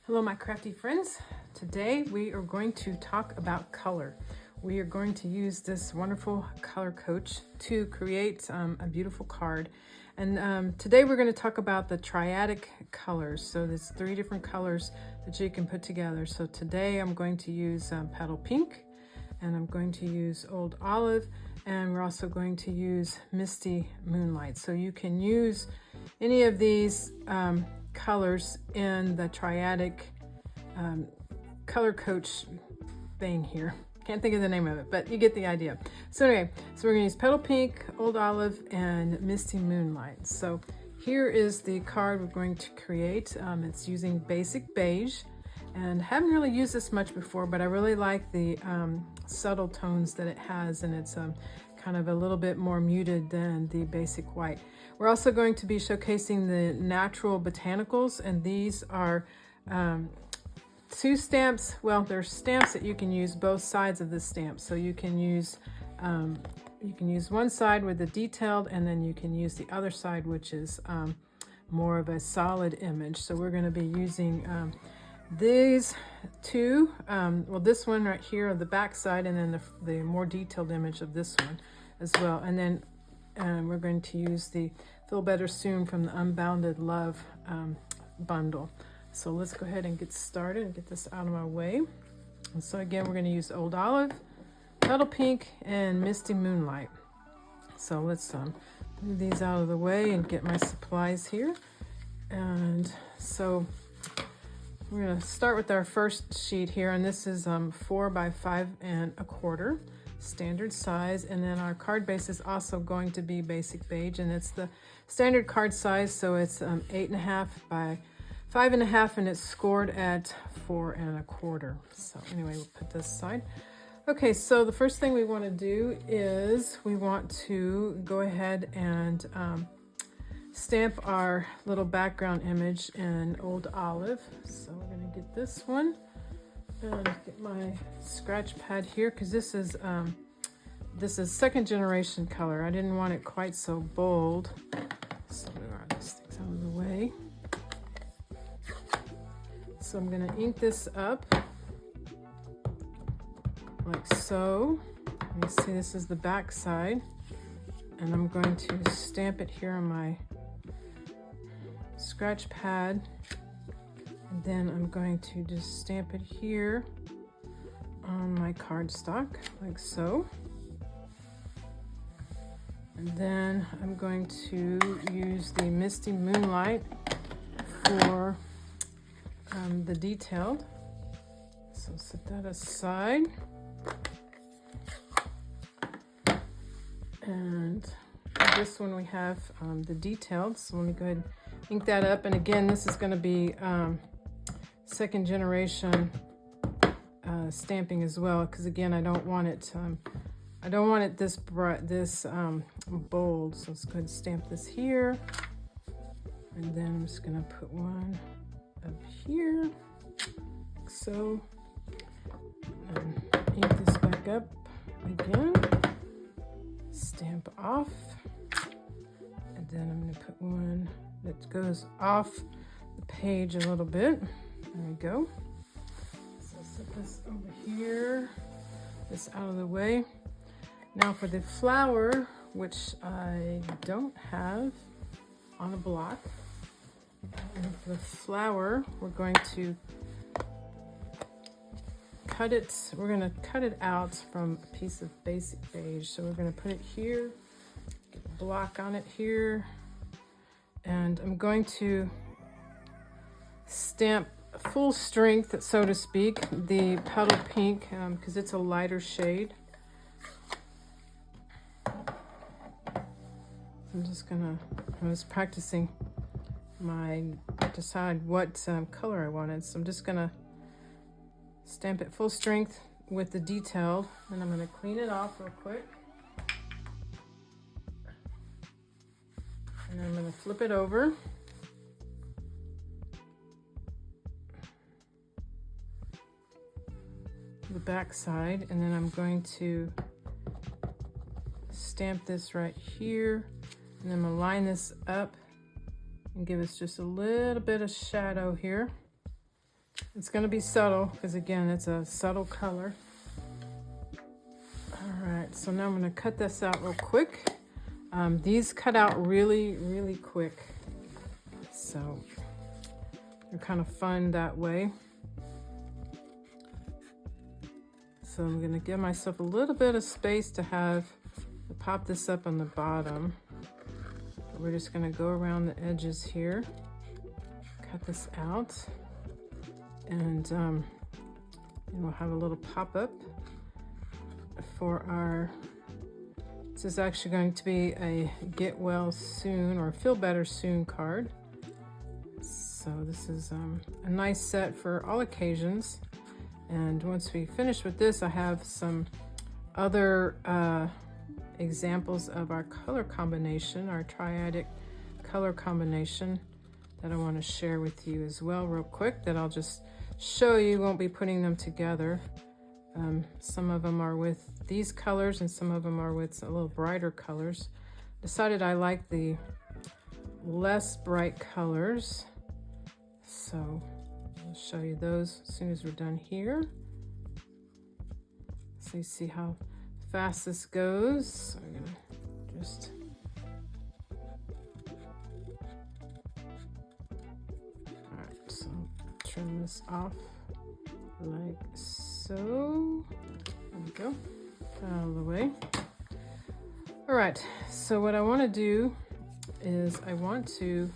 Hello my crafty friends. Today we are going to talk about color. We are going to use this wonderful color coach to create a beautiful card. And today we're going to talk about the triadic colors. So there's 3 different colors that you can put together. So today I'm going to use Petal Pink, and I'm going to use Old Olive, and we're also going to use Misty, Moonlight. So you can use any of these colors in the triadic color coach thing here. Can't think of the name of it, but you get the idea. So anyway, so we're gonna use Petal Pink, Old Olive, and Misty Moonlight. So here is the card we're going to create. It's using Basic Beige, and haven't really used this much before, but I really like the subtle tones that it has, and it's kind of a little bit more muted than the basic white. We're also going to be showcasing the natural botanicals, and these are 2 stamps. Well, there's stamps that you can use both sides of the stamp. So you can use one side with the detailed, and then you can use the other side, which is more of a solid image. So we're going to be using these 2. Well, this one right here on the back side, and then the more detailed image of this one as well. And then we're going to use the Feel Better Soon from the Unbounded Love bundle. So let's go ahead and get started and get this out of my way. And so again, we're going to use Old Olive, Petal Pink, and Misty Moonlight. So let's move these out of the way and get my supplies here. And so we're going to start with our first sheet here, and this is 4 by 5 1/4 standard size. And then our card base is also going to be Basic Beige, and it's the standard card size, so it's 8.5 by 5.5, and it's scored at 4 1/4. So anyway, we'll put this aside. Okay, so the first thing we want to do is we want to go ahead and stamp our little background image in Old Olive. So we're going to get this one and get my scratch pad here, because this is 2nd generation color. I didn't want it quite so bold, so we got these things out of the way. So I'm going to ink this up like so. You see, this is the back side, and I'm going to stamp it here on my scratch pad, and then I'm going to just stamp it here on my cardstock like so. And then I'm going to use the Misty Moonlight for the detailed. So set that aside. And this one we have the detailed. So let me go ahead and ink that up. And again, this is going to be 2nd generation stamping as well, because again, I don't want it this bright, this bold. So let's go ahead and stamp this here, and then I'm just going to put one up here like so, and ink this back up again, stamp off, and then I'm going to put one that goes off the page a little bit. There we go. So set this over here, this out of the way. Now for the flower, which I don't have on a block, and for the flower, we're going to cut it. We're going to cut it out from a piece of Basic Beige. So we're going to put it here, get a block on it here, and I'm going to stamp full strength, so to speak, the Petal Pink, because it's a lighter shade. I was practicing decide what color I wanted, so I'm just gonna stamp it full strength with the detailed, and I'm gonna clean it off real quick, and I'm gonna flip it over. The back side, and then I'm going to stamp this right here, and I'm gonna line this up and give us just a little bit of shadow here. It's going to be subtle because, again, it's a subtle color. All right, so now I'm going to cut this out real quick. These cut out really, really quick. So they're kind of fun that way. So I'm going to give myself a little bit of space to pop this up on the bottom. We're just going to go around the edges here, cut this out, and we'll have a little pop-up for our, this is actually going to be a get well soon or feel better soon card. So this is a nice set for all occasions. And once we finish with this, I have some other examples of our color combination, our Triadic color combination that I want to share with you as well real quick, that I'll just show you. Won't be putting them together. Some of them are with these colors and some of them are with a little brighter colors. Decided I like the less bright colors, so I'll show you those as soon as we're done here. So you see how fast this goes. So I'm gonna just so trim this off like so. There we go. Out of the way. All right. So what I want to do is I want to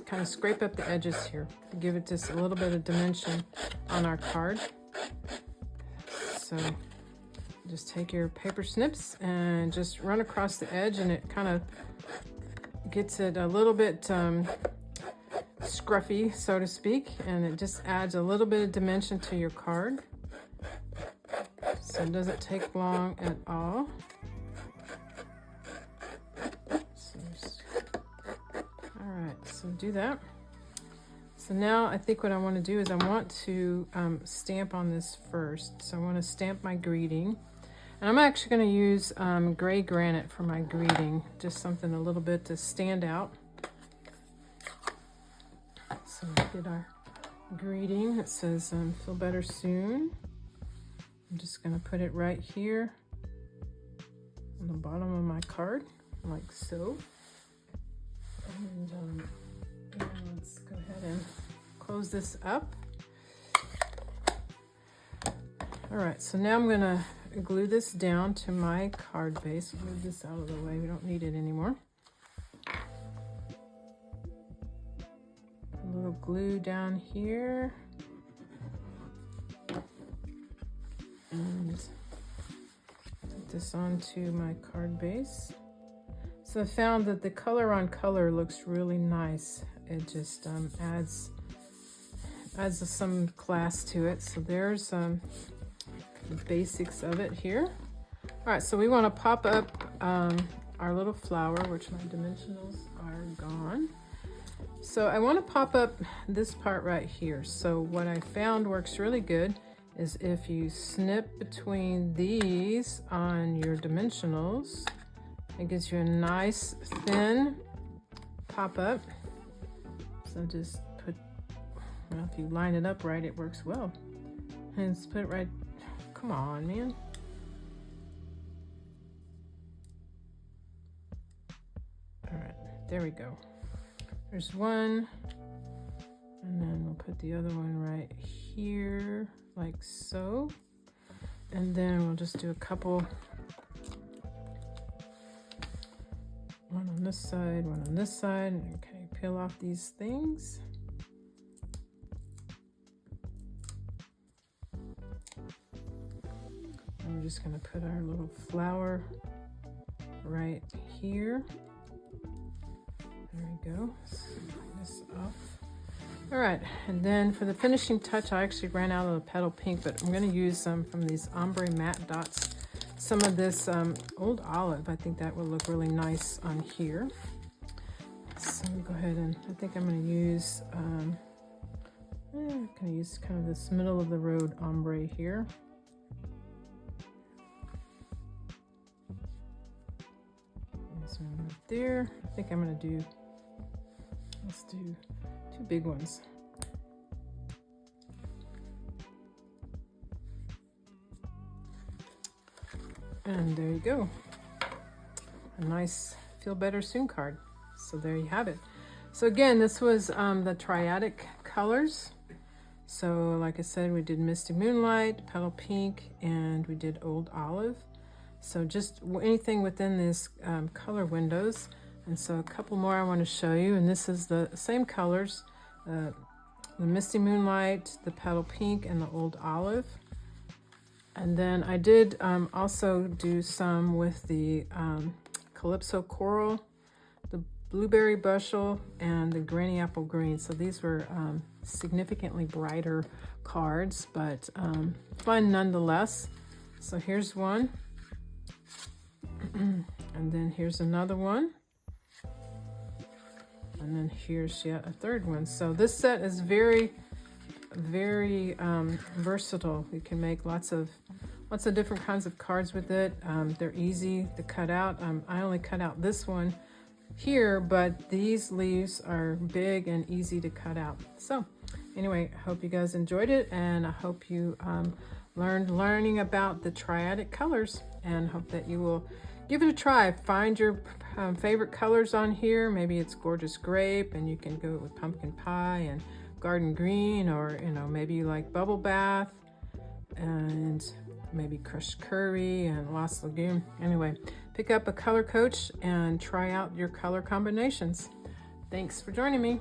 kind of scrape up the edges here to give it just a little bit of dimension on our card. So just take your paper snips and just run across the edge, and it kind of gets it a little bit scruffy, so to speak, and it just adds a little bit of dimension to your card. So it doesn't take long at all. So do that. So now I think what I want to do is I want to stamp on this first. So I want to stamp my greeting. And I'm actually going to use gray granite for my greeting, just something a little bit to stand out. So we get our greeting. It says feel better soon. I'm just going to put it right here on the bottom of my card, like so. And let's go ahead and close this up. All right, so now I'm going to glue this down to my card base. Move this out of the way. We don't need it anymore. A little glue down here. And put this onto my card base. So I found that the color on color looks really nice. It just adds some class to it. So there's the basics of it here. All right, so we want to pop up our little flower, which my dimensionals are gone. So I want to pop up this part right here. So what I found works really good is if you snip between these on your dimensionals, it gives you a nice thin pop up. So just put, well, if you line it up right, it works well. And just put it right, come on, man. All right, there we go. There's one, and then we'll put the other one right here, like so. And then we'll just do a couple, one on this side, one on this side. Okay, peel off these things. And we're just gonna put our little flower right here. There we go. Line this off. All right, and then for the finishing touch, I actually ran out of the Petal Pink, but I'm gonna use some from these ombre matte dots. Some of this old olive, I think that will look really nice on here. So I'm gonna go ahead and, I think I'm gonna use, kind of this middle of the road ombre here. There's one right there. I think I'm gonna do Let's do 2 big ones. And there you go. A nice Feel Better Soon card. So there you have it. So again, this was the Triadic colors. So like I said, we did Misty, Moonlight, Petal Pink, and we did Old Olive. So just anything within these color windows. And so a couple more I want to show you. And this is the same colors, the Misty Moonlight, the Petal Pink, and the Old Olive. And then I did also do some with the Calypso Coral, the Blueberry Bushel, and the Granny Apple Green. So these were significantly brighter cards, but fun nonetheless. So here's one. And then here's another one. And then here's yet a third one. So this set is very versatile. You can make lots of different kinds of cards with it. They're easy to cut out. I only cut out this one here, but these leaves are big and easy to cut out. So anyway, I hope you guys enjoyed it, and I hope you learning about the Triadic colors, and hope that you will give it a try. Find your favorite colors on here. Maybe it's Gorgeous Grape, and you can go with Pumpkin Pie and Garden Green, or maybe you like Bubble Bath, and maybe Crushed Curry and Lost Lagoon. Anyway, pick up a color coach and try out your color combinations. Thanks for joining me.